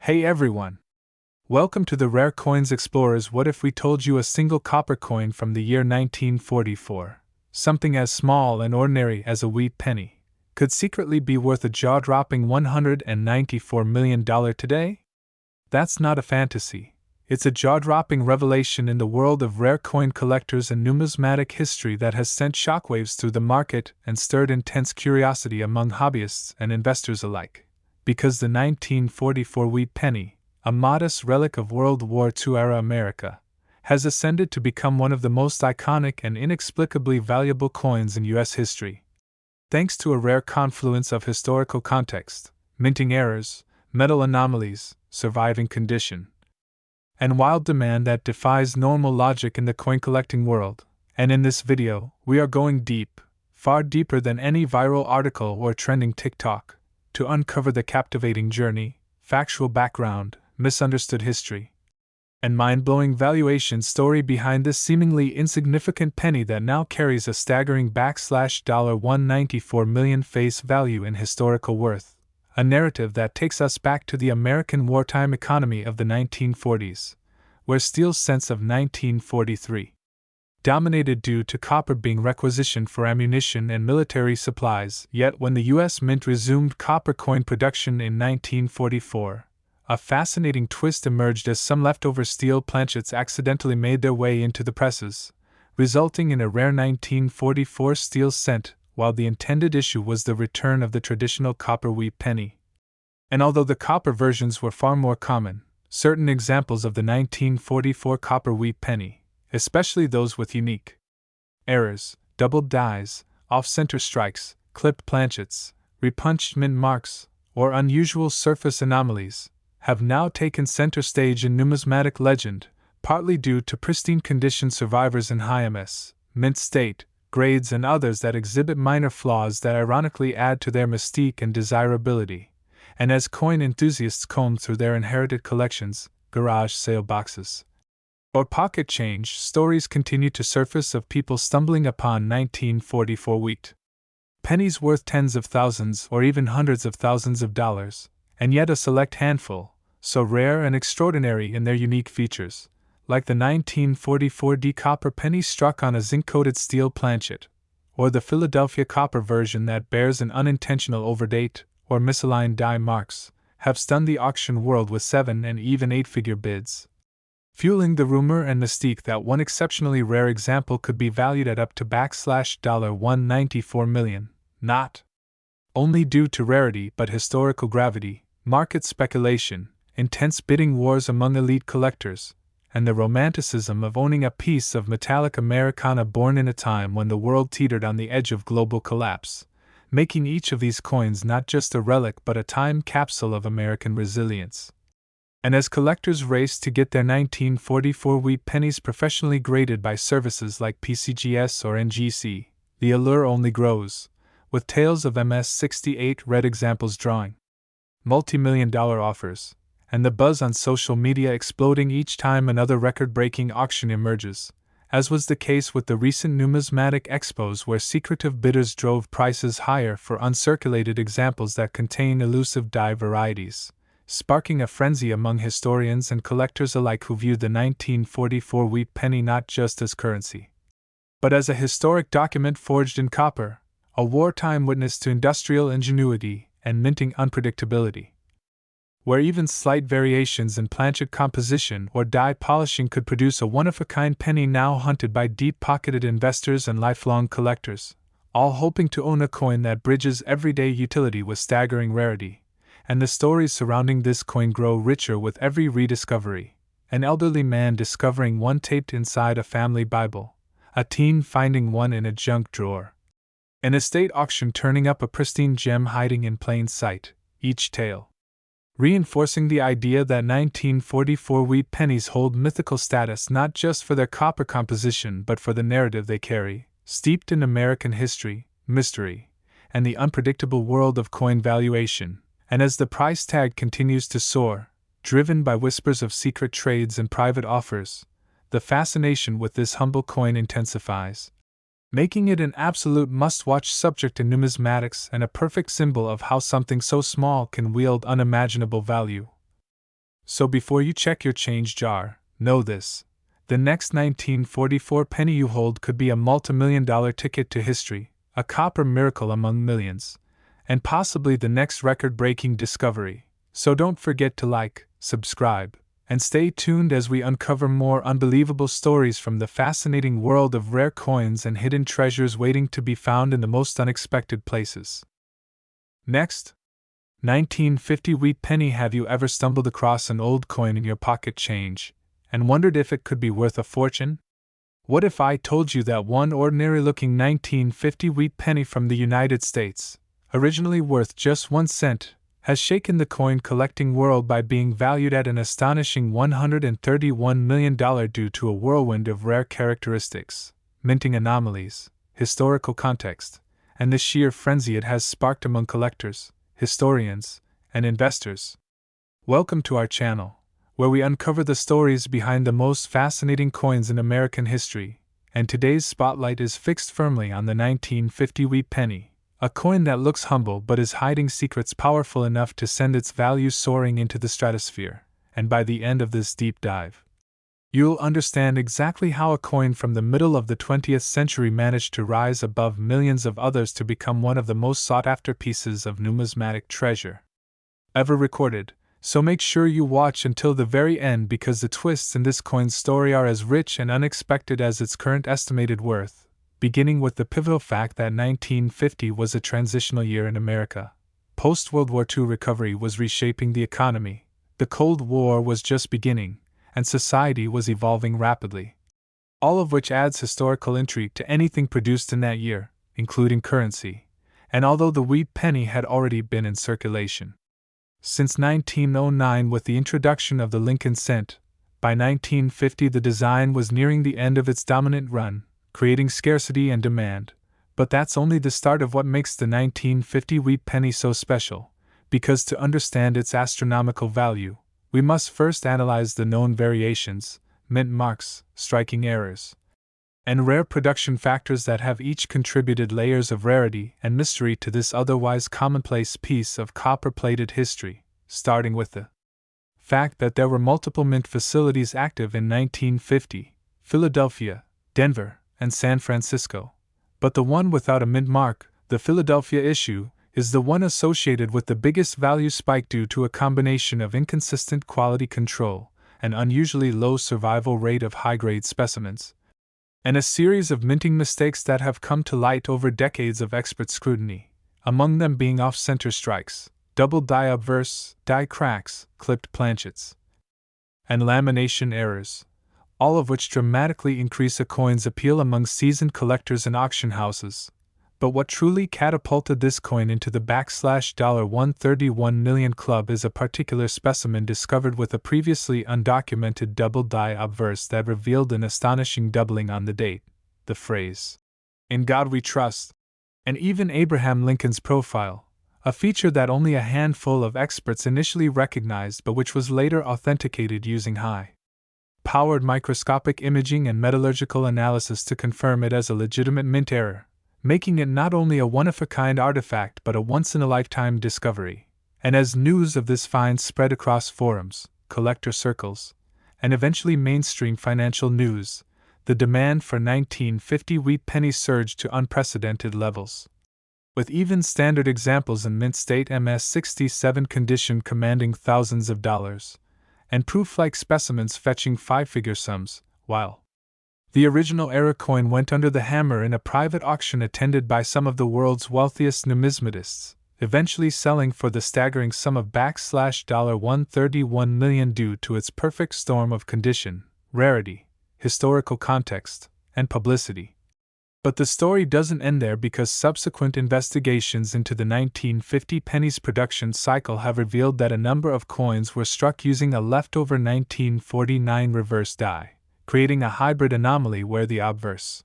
Hey everyone! Welcome to the Rare Coins Explorers. What if we told you a single copper coin from the year 1944, something as small and ordinary as a wheat penny, could secretly be worth a jaw-dropping $194 million today? That's not a fantasy. It's a jaw-dropping revelation in the world of rare coin collectors and numismatic history that has sent shockwaves through the market and stirred intense curiosity among hobbyists and investors alike. Because the 1944 wheat penny, a modest relic of World War II-era America, has ascended to become one of the most iconic and inexplicably valuable coins in U.S. history. Thanks to a rare confluence of historical context, minting errors, metal anomalies, surviving condition, and wild demand that defies normal logic in the coin collecting world. And in this video, we are going deep, far deeper than any viral article or trending TikTok, to uncover the captivating journey, factual background, misunderstood history, and mind-blowing valuation story behind this seemingly insignificant penny that now carries a staggering $194 million face value in historical worth, a narrative that takes us back to the American wartime economy of the 1940s, where steel cents of 1943 dominated due to copper being requisitioned for ammunition and military supplies. Yet when the U.S. Mint resumed copper coin production in 1944, a fascinating twist emerged as some leftover steel planchets accidentally made their way into the presses, resulting in a rare 1944 steel cent, while the intended issue was the return of the traditional copper wheat penny. And although the copper versions were far more common, certain examples of the 1944 copper wheat penny, especially those with unique errors, doubled dies, off-center strikes, clipped planchets, repunched mint marks, or unusual surface anomalies, have now taken center stage in numismatic legend, partly due to pristine condition survivors in high MS, mint state, grades, and others that exhibit minor flaws that ironically add to their mystique and desirability. And as coin enthusiasts comb through their inherited collections, garage sale boxes, or pocket change, stories continue to surface of people stumbling upon 1944 wheat pennies worth tens of thousands or even hundreds of thousands of dollars, and yet a select handful, so rare and extraordinary in their unique features, like the 1944 D copper penny struck on a zinc-coated steel planchet, or the Philadelphia copper version that bears an unintentional overdate or misaligned die marks, have stunned the auction world with 7- and even 8-figure bids, fueling the rumor and mystique that one exceptionally rare example could be valued at up to $194 million, not only due to rarity but historical gravity, market speculation, intense bidding wars among elite collectors, and the romanticism of owning a piece of metallic Americana born in a time when the world teetered on the edge of global collapse, making each of these coins not just a relic but a time capsule of American resilience. And as collectors race to get their 1944 wheat pennies professionally graded by services like PCGS or NGC, the allure only grows, with tales of MS-68 red examples drawing multi-million-dollar offers, and the buzz on social media exploding each time another record-breaking auction emerges, as was the case with the recent numismatic expos where secretive bidders drove prices higher for uncirculated examples that contain elusive die varieties, sparking a frenzy among historians and collectors alike who viewed the 1944 wheat penny not just as currency, but as a historic document forged in copper, a wartime witness to industrial ingenuity and minting unpredictability, where even slight variations in planchet composition or die polishing could produce a one-of-a-kind penny now hunted by deep-pocketed investors and lifelong collectors, all hoping to own a coin that bridges everyday utility with staggering rarity. And the stories surrounding this coin grow richer with every rediscovery. An elderly man discovering one taped inside a family Bible, a teen finding one in a junk drawer, an estate auction turning up a pristine gem hiding in plain sight, each tale reinforcing the idea that 1944 wheat pennies hold mythical status not just for their copper composition but for the narrative they carry, steeped in American history, mystery, and the unpredictable world of coin valuation. And as the price tag continues to soar, driven by whispers of secret trades and private offers, the fascination with this humble coin intensifies, making it an absolute must-watch subject in numismatics and a perfect symbol of how something so small can wield unimaginable value. So before you check your change jar, know this. The next 1944 penny you hold could be a multi-million-dollar ticket to history, a copper miracle among millions, and possibly the next record-breaking discovery. So don't forget to like, subscribe, and stay tuned as we uncover more unbelievable stories from the fascinating world of rare coins and hidden treasures waiting to be found in the most unexpected places. Next, 1950 wheat penny. Have you ever stumbled across an old coin in your pocket change and wondered if it could be worth a fortune? What if I told you that one ordinary-looking 1950 wheat penny from the United States, originally worth just 1 cent, has shaken the coin-collecting world by being valued at an astonishing $131 million due to a whirlwind of rare characteristics, minting anomalies, historical context, and the sheer frenzy it has sparked among collectors, historians, and investors? Welcome to our channel, where we uncover the stories behind the most fascinating coins in American history, and today's spotlight is fixed firmly on the 1950 wheat penny, a coin that looks humble but is hiding secrets powerful enough to send its value soaring into the stratosphere. And by the end of this deep dive, you'll understand exactly how a coin from the middle of the 20th century managed to rise above millions of others to become one of the most sought-after pieces of numismatic treasure ever recorded. So make sure you watch until the very end, because the twists in this coin's story are as rich and unexpected as its current estimated worth, beginning with the pivotal fact that 1950 was a transitional year in America. Post-World War II recovery was reshaping the economy, the Cold War was just beginning, and society was evolving rapidly. All of which adds historical intrigue to anything produced in that year, including currency, and although the wheat penny had already been in circulation since 1909 with the introduction of the Lincoln cent, by 1950 the design was nearing the end of its dominant run, creating scarcity and demand. But that's only the start of what makes the 1950 wheat penny so special, because to understand its astronomical value, we must first analyze the known variations, mint marks, striking errors, and rare production factors that have each contributed layers of rarity and mystery to this otherwise commonplace piece of copper-plated history, starting with the fact that there were multiple mint facilities active in 1950, Philadelphia, Denver, and San Francisco. But the one without a mint mark, the Philadelphia issue, is the one associated with the biggest value spike due to a combination of inconsistent quality control, an unusually low survival rate of high-grade specimens, and a series of minting mistakes that have come to light over decades of expert scrutiny, among them being off-center strikes, double die obverse, die cracks, clipped planchets, and lamination errors, all of which dramatically increase a coin's appeal among seasoned collectors and auction houses. But what truly catapulted this coin into the $131 million club is a particular specimen discovered with a previously undocumented double die obverse that revealed an astonishing doubling on the date, the phrase, "In God We Trust," and even Abraham Lincoln's profile, a feature that only a handful of experts initially recognized but which was later authenticated using high-powered microscopic imaging and metallurgical analysis to confirm it as a legitimate mint error, making it not only a one-of-a-kind artifact but a once-in-a-lifetime discovery. And as news of this find spread across forums, collector circles, and eventually mainstream financial news, the demand for 1950 wheat pennies surged to unprecedented levels, with even standard examples in mint state MS-67 condition commanding thousands of dollars, and proof-like specimens fetching five-figure sums, while the original era coin went under the hammer in a private auction attended by some of the world's wealthiest numismatists, eventually selling for the staggering sum of $131 million due to its perfect storm of condition, rarity, historical context, and publicity. But the story doesn't end there, because subsequent investigations into the 1950 pennies production cycle have revealed that a number of coins were struck using a leftover 1949 reverse die, creating a hybrid anomaly where the obverse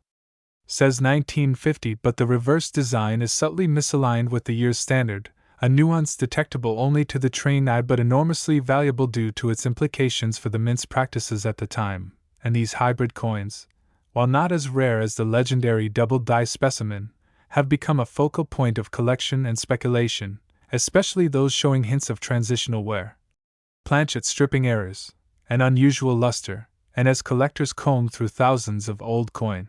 says 1950 but the reverse design is subtly misaligned with the year's standard, a nuance detectable only to the trained eye but enormously valuable due to its implications for the mint's practices at the time. And these hybrid coins, while not as rare as the legendary double die specimen, have become a focal point of collection and speculation, especially those showing hints of transitional wear. planchet stripping errors, and unusual luster, and as collectors comb through thousands of old coin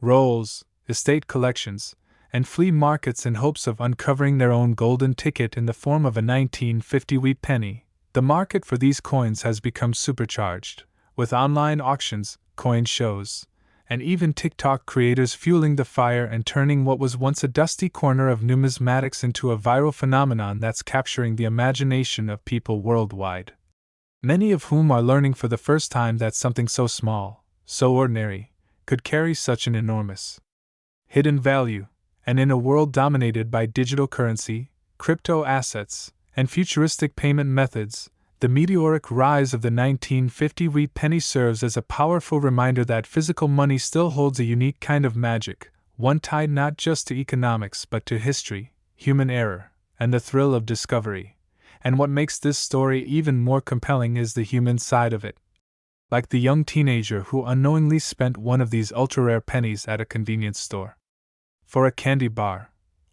rolls, estate collections, and flea markets in hopes of uncovering their own golden ticket in the form of a 1950 wheat penny, the market for these coins has become supercharged, with online auctions, coin shows, and even TikTok creators fueling the fire and turning what was once a dusty corner of numismatics into a viral phenomenon that's capturing the imagination of people worldwide. Many of whom are learning for the first time that something so small, so ordinary, could carry such an enormous hidden value, and in a world dominated by digital currency, crypto assets, and futuristic payment methods, the meteoric rise of the 1950 wheat penny serves as a powerful reminder that physical money still holds a unique kind of magic, one tied not just to economics but to history, human error, and the thrill of discovery. And what makes this story even more compelling is the human side of it. Like the young teenager who unknowingly spent one of these ultra-rare pennies at a convenience store for a candy bar,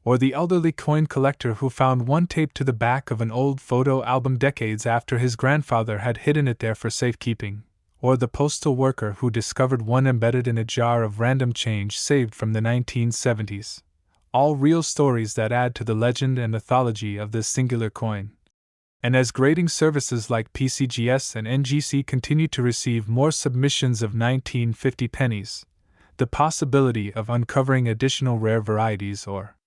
or the elderly coin collector who found one taped to the back of an old photo album decades after his grandfather had hidden it there for safekeeping, or the postal worker who discovered one embedded in a jar of random change saved from the 1970s. All real stories that add to the legend and mythology of this singular coin. And as grading services like PCGS and NGC continue to receive more submissions of 1950 pennies, the possibility of uncovering additional rare varieties or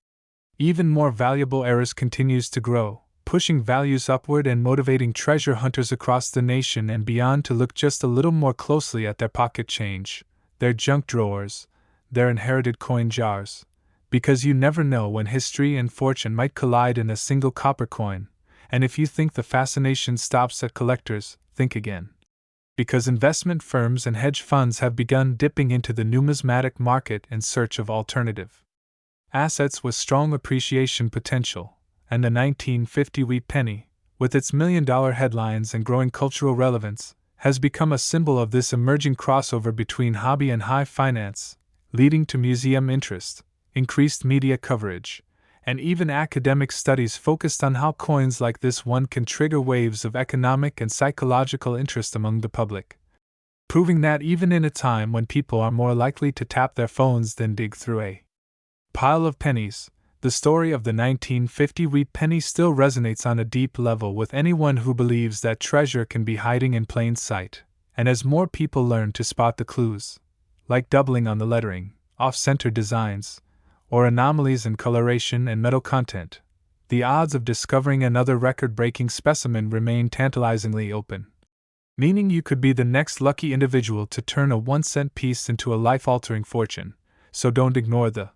even more valuable errors continues to grow, pushing values upward and motivating treasure hunters across the nation and beyond to look just a little more closely at their pocket change, their junk drawers, their inherited coin jars, because you never know when history and fortune might collide in a single copper coin. And if you think the fascination stops at collectors, think again. Because investment firms and hedge funds have begun dipping into the numismatic market in search of alternative assets with strong appreciation potential, and the 1950 wheat penny, with its million-dollar headlines and growing cultural relevance, has become a symbol of this emerging crossover between hobby and high finance, leading to museum interest, increased media coverage, and even academic studies focused on how coins like this one can trigger waves of economic and psychological interest among the public, proving that even in a time when people are more likely to tap their phones than dig through a pile of pennies, the story of the 1950 wheat penny still resonates on a deep level with anyone who believes that treasure can be hiding in plain sight. And as more people learn to spot the clues, like doubling on the lettering, off-center designs, or anomalies in coloration and metal content, the odds of discovering another record-breaking specimen remain tantalizingly open. Meaning you could be the next lucky individual to turn a 1-cent piece into a life-altering fortune, so don't ignore the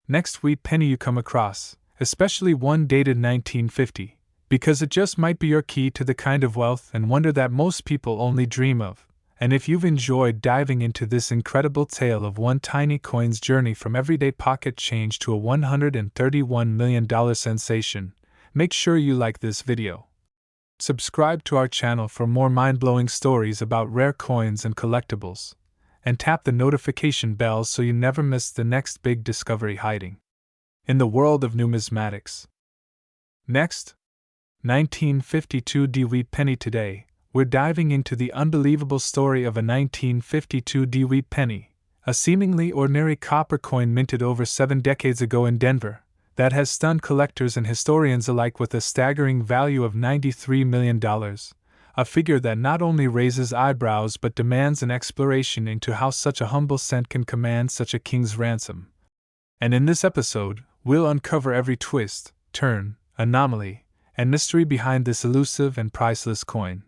next wheat penny you come across, especially one dated 1950, because it just might be your key to the kind of wealth and wonder that most people only dream of. And if you've enjoyed diving into this incredible tale of one tiny coin's journey from everyday pocket change to a $131 million sensation, make sure you like this video. Subscribe to our channel for more mind-blowing stories about rare coins and collectibles, and tap the notification bell so you never miss the next big discovery hiding in the world of numismatics. Next, 1952 wheat penny. Today, we're diving into the unbelievable story of a 1952 wheat penny, a seemingly ordinary copper coin minted over 7 decades ago in Denver, that has stunned collectors and historians alike with a staggering value of $93 million, a figure that not only raises eyebrows but demands an exploration into how such a humble cent can command such a king's ransom. And in this episode, we'll uncover every twist, turn, anomaly, and mystery behind this elusive and priceless coin,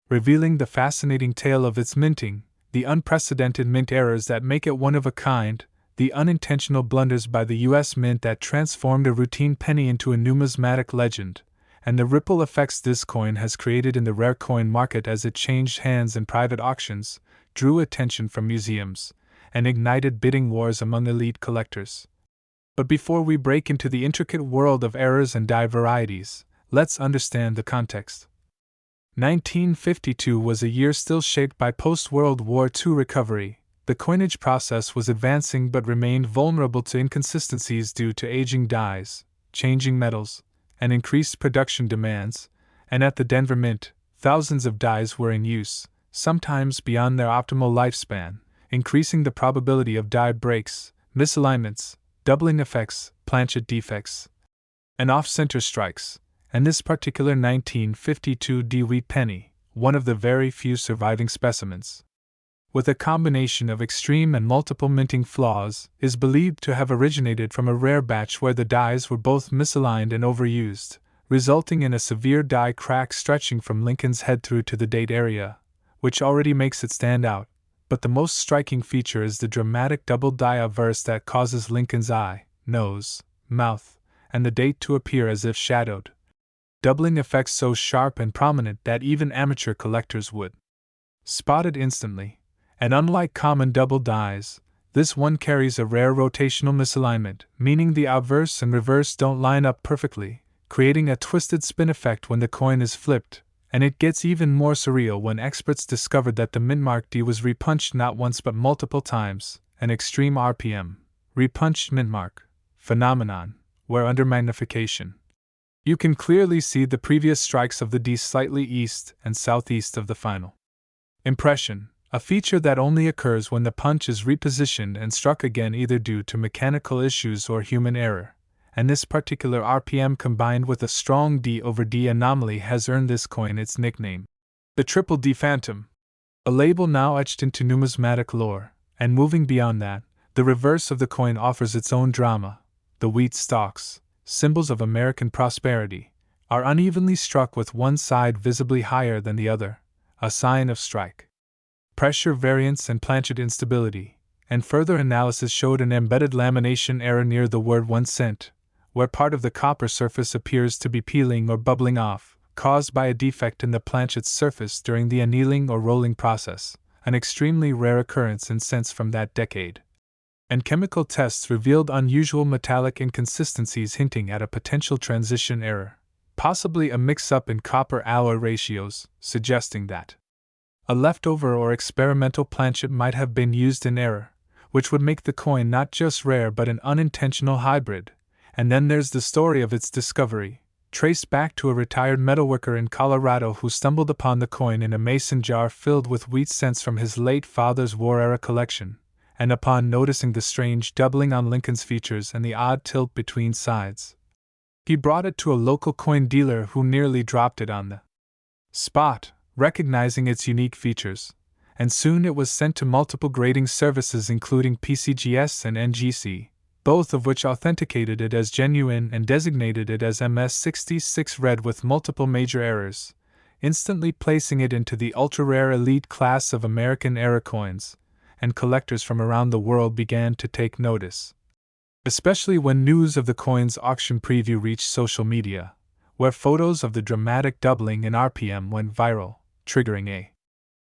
revealing the fascinating tale of its minting, the unprecedented mint errors that make it one of a kind, the unintentional blunders by the U.S. Mint that transformed a routine penny into a numismatic legend, and the ripple effects this coin has created in the rare coin market as it changed hands in private auctions, drew attention from museums, and ignited bidding wars among elite collectors. But before we break into the intricate world of errors and die varieties, let's understand the context. 1952 was a year still shaped by post-World War II recovery. The coinage process was advancing but remained vulnerable to inconsistencies due to aging dies, changing metals, and increased production demands, and at the Denver Mint, thousands of dies were in use, sometimes beyond their optimal lifespan, increasing the probability of die breaks, misalignments, doubling effects, planchet defects, and off-center strikes, and this particular 1952 DeWitt penny, one of the very few surviving specimens, with a combination of extreme and multiple minting flaws, is believed to have originated from a rare batch where the dies were both misaligned and overused, resulting in a severe die crack stretching from Lincoln's head through to the date area, which already makes it stand out. But the most striking feature is the dramatic double die obverse that causes Lincoln's eye, nose, mouth, and the date to appear as if shadowed. Doubling effects so sharp and prominent that even amateur collectors would spot it instantly. And unlike common double dies, this one carries a rare rotational misalignment, meaning the obverse and reverse don't line up perfectly, creating a twisted spin effect when the coin is flipped, and it gets even more surreal when experts discovered that the mintmark D was repunched not once but multiple times, an extreme RPM, repunched mintmark, phenomenon, where under magnification you can clearly see the previous strikes of the D slightly east and southeast of the final impression, a feature that only occurs when the punch is repositioned and struck again either due to mechanical issues or human error, and this particular RPM combined with a strong D over D anomaly has earned this coin its nickname, the Triple D Phantom, a label now etched into numismatic lore, and moving beyond that, the reverse of the coin offers its own drama. The wheat stalks, symbols of American prosperity, are unevenly struck with one side visibly higher than the other, a sign of strike pressure variance and planchet instability, and further analysis showed an embedded lamination error near the word 1 cent, where part of the copper surface appears to be peeling or bubbling off, caused by a defect in the planchet's surface during the annealing or rolling process, an extremely rare occurrence in cents from that decade. And chemical tests revealed unusual metallic inconsistencies hinting at a potential transition error, possibly a mix-up in copper-alloy ratios, suggesting that a leftover or experimental planchet might have been used in error, which would make the coin not just rare but an unintentional hybrid. And then there's the story of its discovery, traced back to a retired metalworker in Colorado who stumbled upon the coin in a mason jar filled with wheat cents from his late father's war-era collection, and upon noticing the strange doubling on Lincoln's features and the odd tilt between sides, he brought it to a local coin dealer who nearly dropped it on the spot, recognizing its unique features, and soon it was sent to multiple grading services including PCGS and NGC, both of which authenticated it as genuine and designated it as MS66 red with multiple major errors, instantly placing it into the ultra-rare elite class of American-era coins, and collectors from around the world began to take notice. Especially when news of the coin's auction preview reached social media, where photos of the dramatic doubling in RPM went viral, triggering a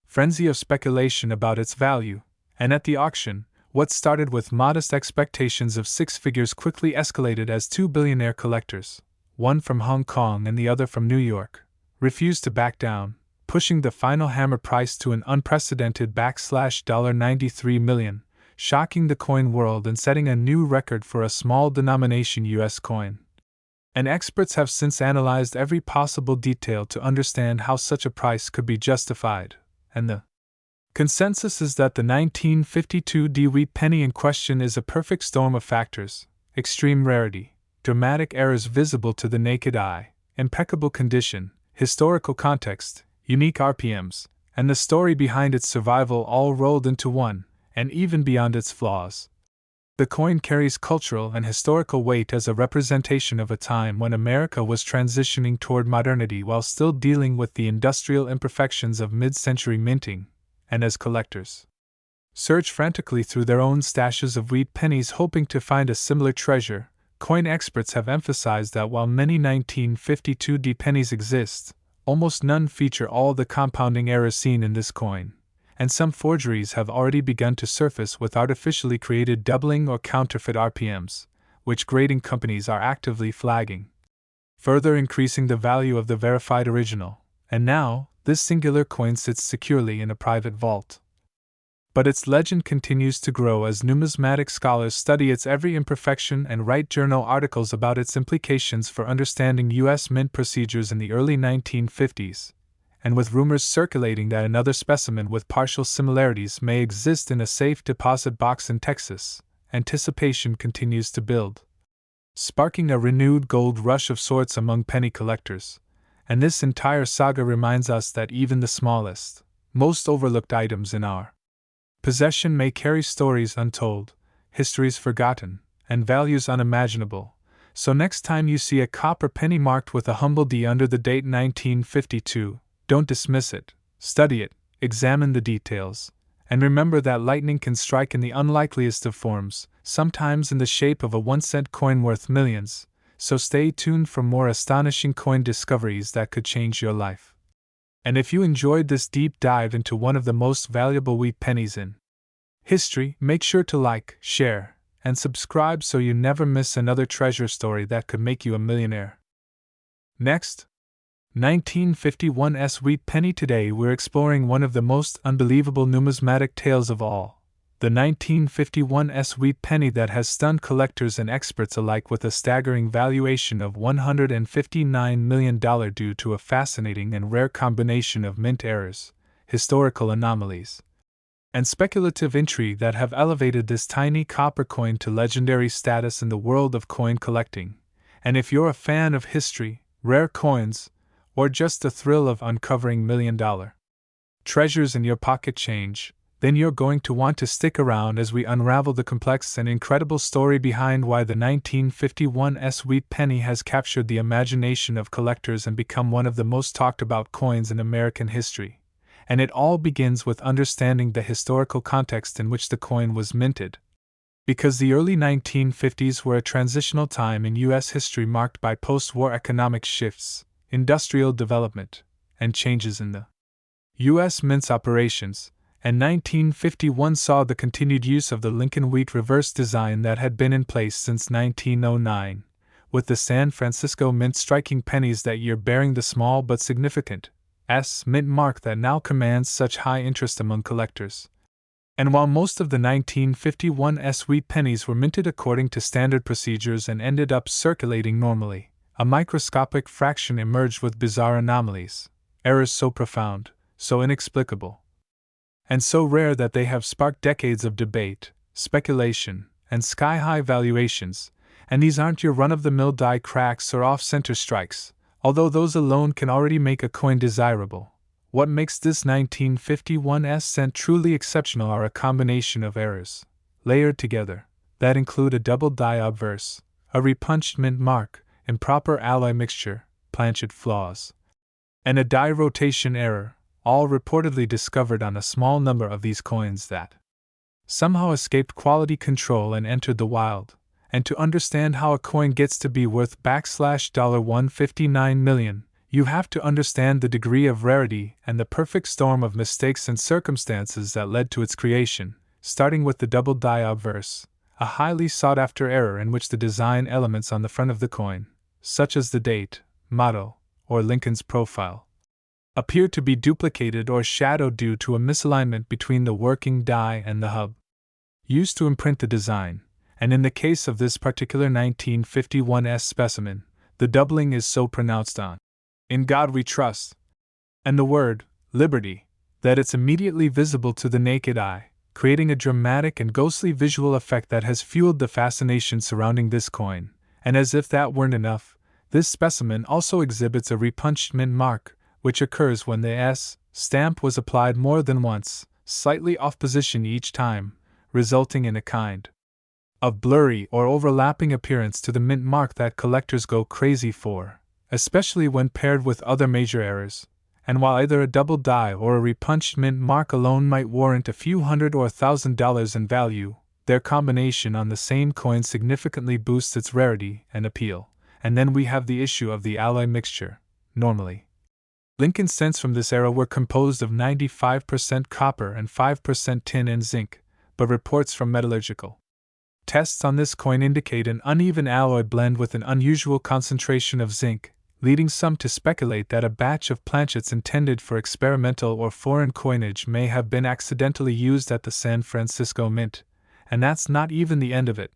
frenzy of speculation about its value, and at the auction, what started with modest expectations of six figures quickly escalated as two billionaire collectors, one from Hong Kong and the other from New York, refused to back down, pushing the final hammer price to an unprecedented $93 million, shocking the coin world and setting a new record for a small denomination US coin. And experts have since analyzed every possible detail to understand how such a price could be justified, and the consensus is that the 1952 DeWitt penny in question is a perfect storm of factors: extreme rarity, dramatic errors visible to the naked eye, impeccable condition, historical context, unique RPMs, and the story behind its survival all rolled into one, and even beyond its flaws. The coin carries cultural and historical weight as a representation of a time when America was transitioning toward modernity while still dealing with the industrial imperfections of mid-century minting, and as collectors search frantically through their own stashes of wheat pennies hoping to find a similar treasure, coin experts have emphasized that while many 1952 D pennies exist, almost none feature all the compounding errors seen in this coin, and some forgeries have already begun to surface with artificially created doubling or counterfeit RPMs, which grading companies are actively flagging, further increasing the value of the verified original. And now, this singular coin sits securely in a private vault. But its legend continues to grow as numismatic scholars study its every imperfection and write journal articles about its implications for understanding U.S. mint procedures in the early 1950s, and with rumors circulating that another specimen with partial similarities may exist in a safe deposit box in Texas, anticipation continues to build, sparking a renewed gold rush of sorts among penny collectors. And this entire saga reminds us that even the smallest, most overlooked items in our possession may carry stories untold, histories forgotten, and values unimaginable. So next time you see a copper penny marked with a humble D under the date 1952, don't dismiss it, study it, examine the details, and remember that lightning can strike in the unlikeliest of forms, sometimes in the shape of a 1-cent coin worth millions. So stay tuned for more astonishing coin discoveries that could change your life. And if you enjoyed this deep dive into one of the most valuable wheat pennies in history, make sure to like, share, and subscribe so you never miss another treasure story that could make you a millionaire. Next, 1951's wheat penny. Today we're exploring one of the most unbelievable numismatic tales of all, the 1951's wheat penny that has stunned collectors and experts alike with a staggering valuation of $159 million due to a fascinating and rare combination of mint errors, historical anomalies, and speculative intrigue that have elevated this tiny copper coin to legendary status in the world of coin collecting. And if you're a fan of history, rare coins, or just the thrill of uncovering million-dollar treasures in your pocket change, then you're going to want to stick around as we unravel the complex and incredible story behind why the 1951's wheat penny has captured the imagination of collectors and become one of the most talked about coins in American history. And it all begins with understanding the historical context in which the coin was minted. Because the early 1950s were a transitional time in U.S. history marked by post-war economic shifts, industrial development, and changes in the U.S. mint's operations, and 1951 saw the continued use of the Lincoln wheat reverse design that had been in place since 1909, with the San Francisco Mint striking pennies that year bearing the small but significant S mint mark that now commands such high interest among collectors. And while most of the 1951's wheat pennies were minted according to standard procedures and ended up circulating normally, a microscopic fraction emerged with bizarre anomalies, errors so profound, so inexplicable, and so rare that they have sparked decades of debate, speculation, and sky-high valuations. And these aren't your run-of-the-mill die cracks or off-center strikes, although those alone can already make a coin desirable. What makes this 1951's cent truly exceptional are a combination of errors, layered together, that include a double die obverse, a repunched mint mark, improper alloy mixture, planchet flaws, and a die rotation error, all reportedly discovered on a small number of these coins that somehow escaped quality control and entered the wild. And to understand how a coin gets to be worth $159 million, you have to understand the degree of rarity and the perfect storm of mistakes and circumstances that led to its creation, starting with the double die obverse, a highly sought-after error in which the design elements on the front of the coin, such as the date, motto, or Lincoln's profile, appear to be duplicated or shadowed due to a misalignment between the working die and the hub used to imprint the design. And in the case of this particular 1951's specimen, the doubling is so pronounced on "In God We Trust" and the word "Liberty" that it's immediately visible to the naked eye, creating a dramatic and ghostly visual effect that has fueled the fascination surrounding this coin. And as if that weren't enough, this specimen also exhibits a repunched mint mark, which occurs when the S stamp was applied more than once, slightly off position each time, resulting in a kind of blurry or overlapping appearance to the mint mark that collectors go crazy for, especially when paired with other major errors. And while either a double die or a repunched mint mark alone might warrant a few $100 or $1,000 in value, their combination on the same coin significantly boosts its rarity and appeal. And then we have the issue of the alloy mixture. Normally, Lincoln cents from this era were composed of 95% copper and 5% tin and zinc, but reports from metallurgical tests on this coin indicate an uneven alloy blend with an unusual concentration of zinc, leading some to speculate that a batch of planchets intended for experimental or foreign coinage may have been accidentally used at the San Francisco Mint. And that's not even the end of it,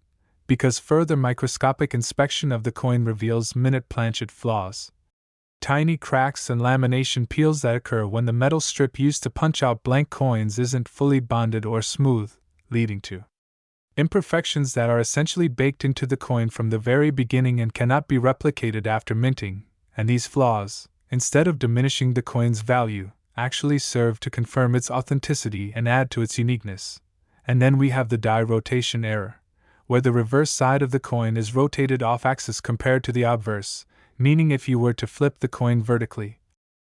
because further microscopic inspection of the coin reveals minute planchet flaws. tiny cracks and lamination peels that occur when the metal strip used to punch out blank coins isn't fully bonded or smooth, leading to imperfections that are essentially baked into the coin from the very beginning and cannot be replicated after minting, and these flaws, instead of diminishing the coin's value, actually serve to confirm its authenticity and add to its uniqueness. And then we have the die rotation error, where the reverse side of the coin is rotated off-axis compared to the obverse, meaning if you were to flip the coin vertically,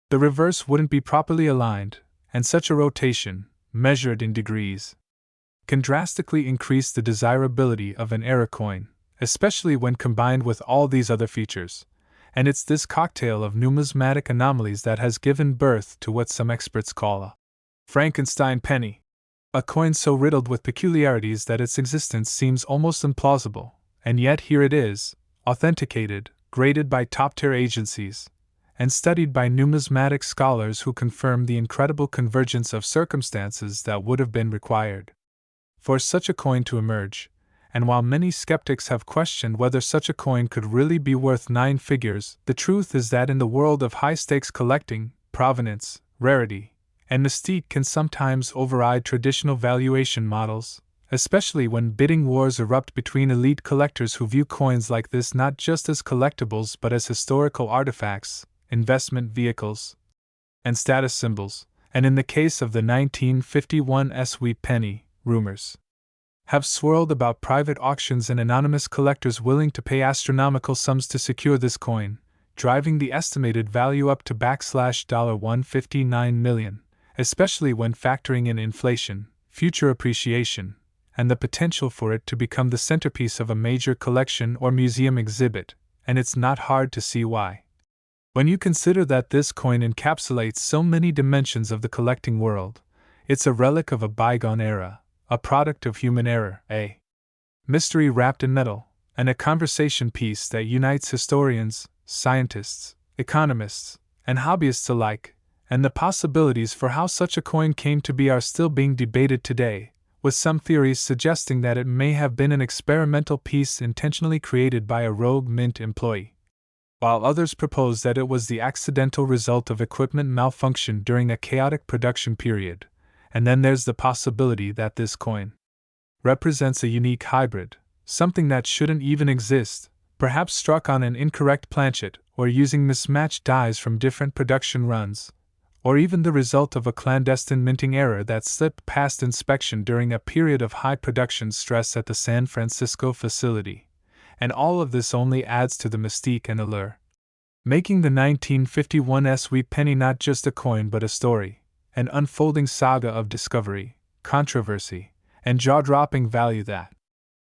the reverse wouldn't be properly aligned, and such a rotation, measured in degrees, can drastically increase the desirability of an error coin, especially when combined with all these other features. And it's this cocktail of numismatic anomalies that has given birth to what some experts call a Frankenstein penny, a coin so riddled with peculiarities that its existence seems almost implausible, and yet here it is, authenticated, graded by top-tier agencies, and studied by numismatic scholars who confirm the incredible convergence of circumstances that would have been required for such a coin to emerge. And while many skeptics have questioned whether such a coin could really be worth 9 figures, the truth is that in the world of high-stakes collecting, provenance, rarity, and mystique can sometimes override traditional valuation models, especially when bidding wars erupt between elite collectors who view coins like this not just as collectibles but as historical artifacts, investment vehicles, and status symbols. And in the case of the 1951 sweet penny, rumors have swirled about private auctions and anonymous collectors willing to pay astronomical sums to secure this coin, driving the estimated value up to $159 million, especially when factoring in inflation, future appreciation, and the potential for it to become the centerpiece of a major collection or museum exhibit, and it's not hard to see why. When you consider that this coin encapsulates so many dimensions of the collecting world, it's a relic of a bygone era, a product of human error, a mystery wrapped in metal, and a conversation piece that unites historians, scientists, economists, and hobbyists alike, and the possibilities for how such a coin came to be are still being debated today, with some theories suggesting that it may have been an experimental piece intentionally created by a rogue mint employee, while others propose that it was the accidental result of equipment malfunction during a chaotic production period. And then there's the possibility that this coin represents a unique hybrid, something that shouldn't even exist, perhaps struck on an incorrect planchet or using mismatched dies from different production runs, or even the result of a clandestine minting error that slipped past inspection during a period of high production stress at the San Francisco facility. And all of this only adds to the mystique and allure, making the 1951 sweet penny not just a coin but a story, an unfolding saga of discovery, controversy, and jaw-dropping value that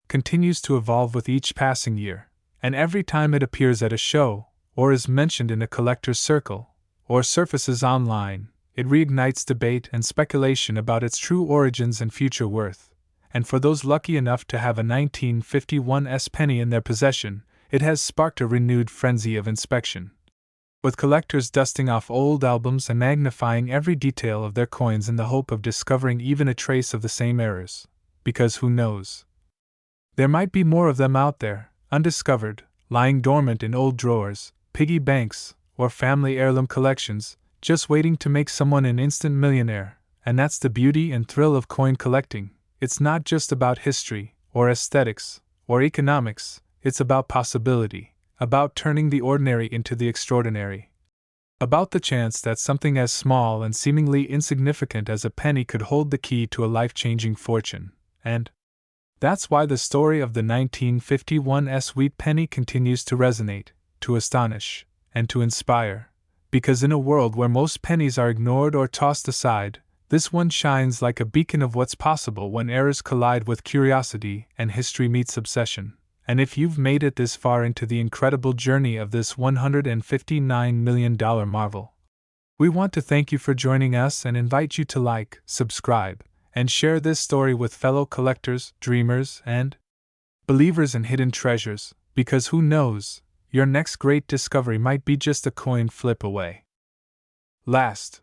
continues to evolve with each passing year, and every time it appears at a show, or is mentioned in a collector's circle, or surfaces online, it reignites debate and speculation about its true origins and future worth. And for those lucky enough to have a 1951 penny in their possession, it has sparked a renewed frenzy of inspection, with collectors dusting off old albums and magnifying every detail of their coins in the hope of discovering even a trace of the same errors, because who knows? There might be more of them out there, undiscovered, lying dormant in old drawers, piggy banks, or family heirloom collections, just waiting to make someone an instant millionaire. And that's the beauty and thrill of coin collecting. It's not just about history, or aesthetics, or economics, it's about possibility. About turning the ordinary into the extraordinary. About the chance that something as small and seemingly insignificant as a penny could hold the key to a life-changing fortune. And that's why the story of the 1951 sweet penny continues to resonate, to astonish, and to inspire. Because in a world where most pennies are ignored or tossed aside, this one shines like a beacon of what's possible when errors collide with curiosity and history meets obsession. And if you've made it this far into the incredible journey of this $159 million marvel, we want to thank you for joining us and invite you to like, subscribe, and share this story with fellow collectors, dreamers, and believers in hidden treasures, because who knows, your next great discovery might be just a coin flip away. Last,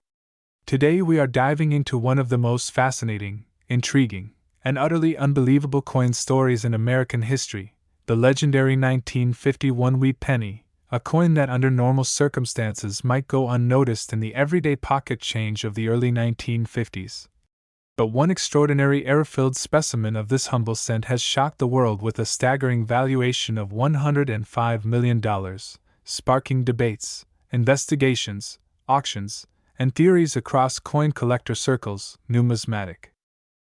today we are diving into one of the most fascinating, intriguing, and utterly unbelievable coin stories in American history, the legendary 1951 wheat penny, a coin that under normal circumstances might go unnoticed in the everyday pocket change of the early 1950s. But one extraordinary error-filled specimen of this humble cent has shocked the world with a staggering valuation of $105 million, sparking debates, investigations, auctions, and theories across coin collector circles, numismatic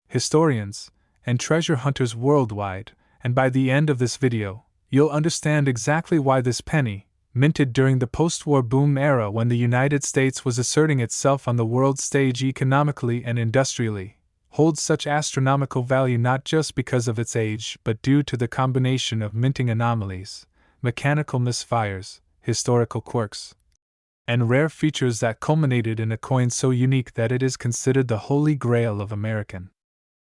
historians, and treasure hunters worldwide. And by the end of this video, you'll understand exactly why this penny, minted during the post-war boom era when the United States was asserting itself on the world stage economically and industrially, holds such astronomical value not just because of its age but due to the combination of minting anomalies, mechanical misfires, historical quirks, and rare features that culminated in a coin so unique that it is considered the holy grail of American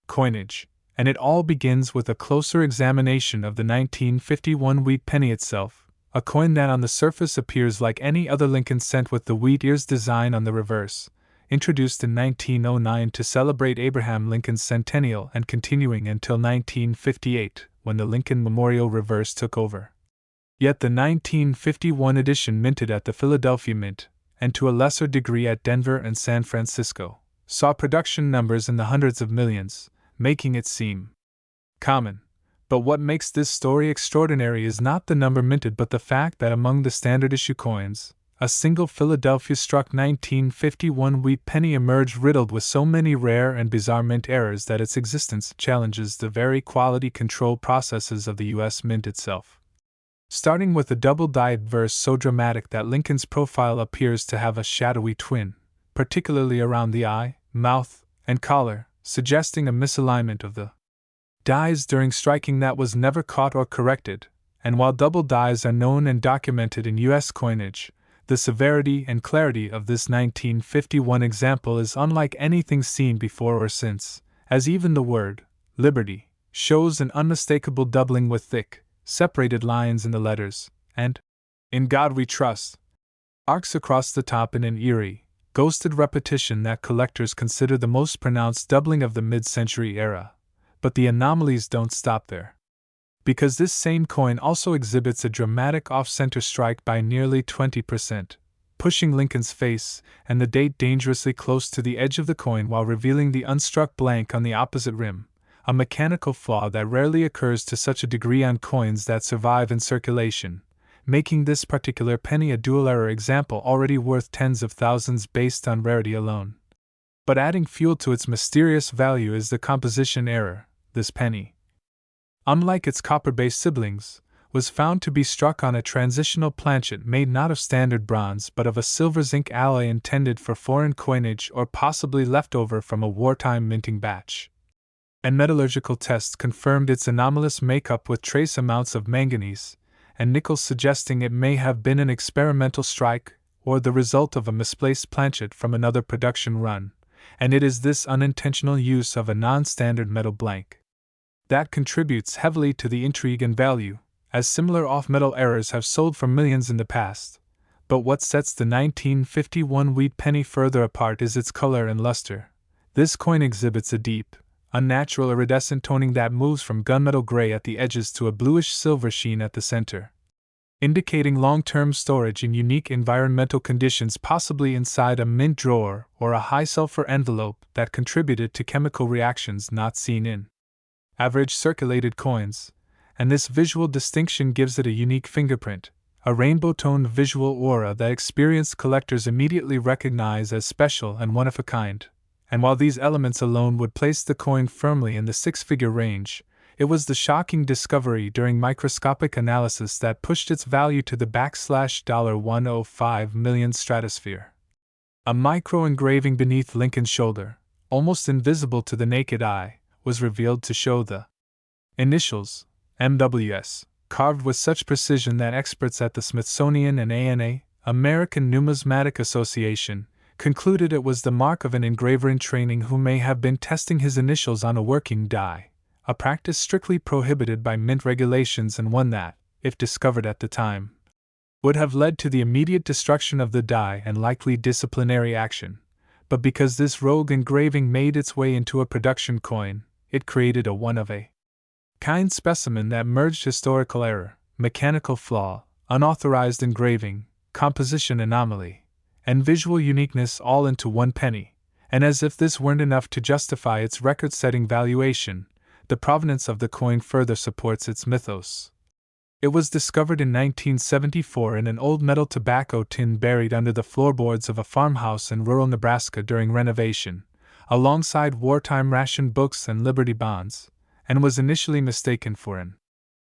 coinage. And it all begins with a closer examination of the 1951 wheat penny itself, a coin that on the surface appears like any other Lincoln cent with the wheat ears design on the reverse, introduced in 1909 to celebrate Abraham Lincoln's centennial and continuing until 1958, when the Lincoln Memorial reverse took over. Yet the 1951 edition minted at the Philadelphia Mint, and to a lesser degree at Denver and San Francisco, saw production numbers in the hundreds of millions, making it seem common. But what makes this story extraordinary is not the number minted but the fact that among the standard issue coins, a single Philadelphia-struck 1951 wheat penny emerged riddled with so many rare and bizarre mint errors that its existence challenges the very quality control processes of the U.S. Mint itself. Starting with a double-dyed verse so dramatic that Lincoln's profile appears to have a shadowy twin, particularly around the eye, mouth, and collar, suggesting a misalignment of the dies during striking that was never caught or corrected, and while double dies are known and documented in U.S. coinage, the severity and clarity of this 1951 example is unlike anything seen before or since, as even the word, liberty, shows an unmistakable doubling with thick, separated lines in the letters, and, in God we trust, arcs across the top in an eerie, ghosted repetition that collectors consider the most pronounced doubling of the mid-century era. But the anomalies don't stop there. Because this same coin also exhibits a dramatic off-center strike by nearly 20%, pushing Lincoln's face and the date dangerously close to the edge of the coin while revealing the unstruck blank on the opposite rim, a mechanical flaw that rarely occurs to such a degree on coins that survive in circulation, making this particular penny a dual-error example already worth tens of thousands based on rarity alone. But adding fuel to its mysterious value is the composition error. This penny, unlike its copper-based siblings, was found to be struck on a transitional planchet made not of standard bronze but of a silver-zinc alloy intended for foreign coinage or possibly leftover from a wartime minting batch. And metallurgical tests confirmed its anomalous makeup with trace amounts of manganese and nickel, suggesting it may have been an experimental strike or the result of a misplaced planchet from another production run, and it is this unintentional use of a non-standard metal blank that contributes heavily to the intrigue and value, as similar off-metal errors have sold for millions in the past. But what sets the 1951 wheat penny further apart is its color and luster. This coin exhibits a deep, unnatural iridescent toning that moves from gunmetal gray at the edges to a bluish silver sheen at the center, indicating long-term storage in unique environmental conditions, possibly inside a mint drawer or a high-sulfur envelope that contributed to chemical reactions not seen in average circulated coins, and this visual distinction gives it a unique fingerprint, a rainbow-toned visual aura that experienced collectors immediately recognize as special and one-of-a-kind. And while these elements alone would place the coin firmly in the six-figure range, it was the shocking discovery during microscopic analysis that pushed its value to the $105 million stratosphere. A micro-engraving beneath Lincoln's shoulder, almost invisible to the naked eye, was revealed to show the initials, MWS, carved with such precision that experts at the Smithsonian and ANA, American Numismatic Association, concluded it was the mark of an engraver in training who may have been testing his initials on a working die, a practice strictly prohibited by mint regulations and one that, if discovered at the time, would have led to the immediate destruction of the die and likely disciplinary action. But because this rogue engraving made its way into a production coin, it created a one-of-a-kind specimen that merged historical error, mechanical flaw, unauthorized engraving, composition anomaly, and visual uniqueness all into one penny, and as if this weren't enough to justify its record-setting valuation, the provenance of the coin further supports its mythos. It was discovered in 1974 in an old metal tobacco tin buried under the floorboards of a farmhouse in rural Nebraska during renovation, alongside wartime ration books and Liberty bonds, and was initially mistaken for an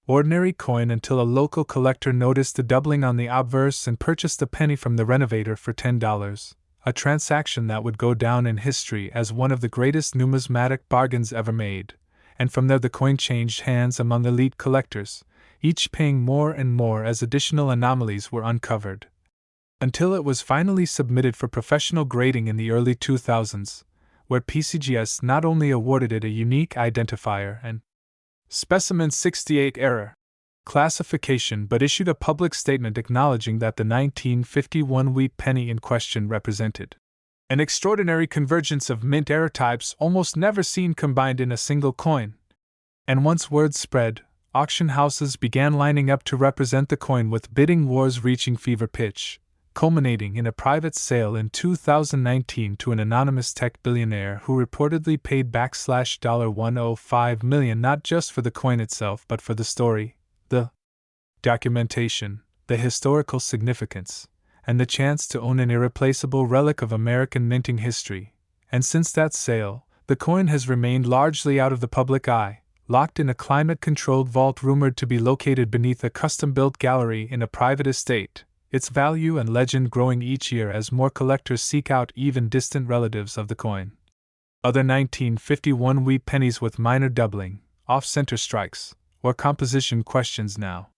ordinary coin until a local collector noticed the doubling on the obverse and purchased a penny from the renovator for $10, a transaction that would go down in history as one of the greatest numismatic bargains ever made, and from there the coin changed hands among elite collectors, each paying more and more as additional anomalies were uncovered, until it was finally submitted for professional grading in the early 2000s, where PCGS not only awarded it a unique identifier and Specimen 68 error classification but issued a public statement acknowledging that the 1951 wheat penny in question represented an extraordinary convergence of mint error types almost never seen combined in a single coin. And once word spread, auction houses began lining up to represent the coin, with bidding wars reaching fever pitch, culminating in a private sale in 2019 to an anonymous tech billionaire who reportedly paid $105 million not just for the coin itself but for the story, the documentation, the historical significance, and the chance to own an irreplaceable relic of American minting history. And since that sale, the coin has remained largely out of the public eye, locked in a climate-controlled vault rumored to be located beneath a custom-built gallery in a private estate, its value and legend growing each year as more collectors seek out even distant relatives of the coin. Other 1951 wheat pennies with minor doubling, off-center strikes, or composition questions now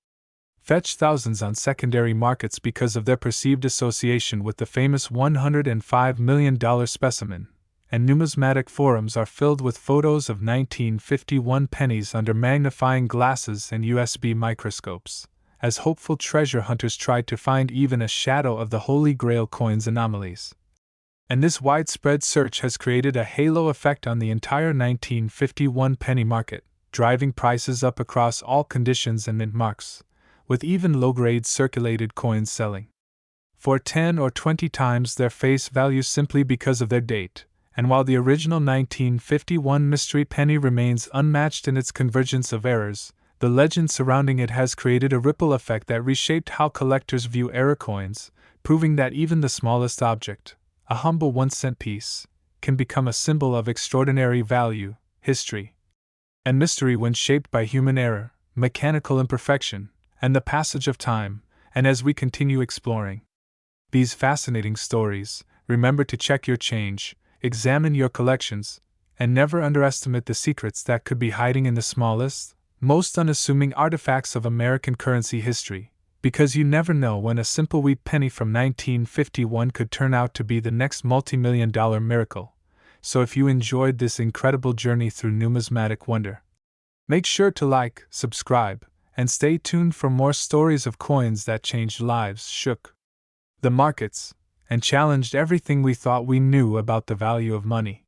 fetch thousands on secondary markets because of their perceived association with the famous $105 million specimen, and numismatic forums are filled with photos of 1951 pennies under magnifying glasses and USB microscopes, as hopeful treasure hunters tried to find even a shadow of the Holy Grail coin's anomalies. And this widespread search has created a halo effect on the entire 1951 penny market, driving prices up across all conditions and mint marks, with even low-grade circulated coins selling for 10 or 20 times their face value simply because of their date. And while the original 1951 mystery penny remains unmatched in its convergence of errors, the legend surrounding it has created a ripple effect that reshaped how collectors view error coins, proving that even the smallest object, a humble 1-cent piece, can become a symbol of extraordinary value, history, and mystery when shaped by human error, mechanical imperfection, and the passage of time. And as we continue exploring these fascinating stories, remember to check your change, examine your collections, and never underestimate the secrets that could be hiding in the smallest, most unassuming artifacts of American currency history, because you never know when a simple wheat penny from 1951 could turn out to be the next multi-million-dollar miracle. So if you enjoyed this incredible journey through numismatic wonder, make sure to like, subscribe, and stay tuned for more stories of coins that changed lives, shook the markets, and challenged everything we thought we knew about the value of money.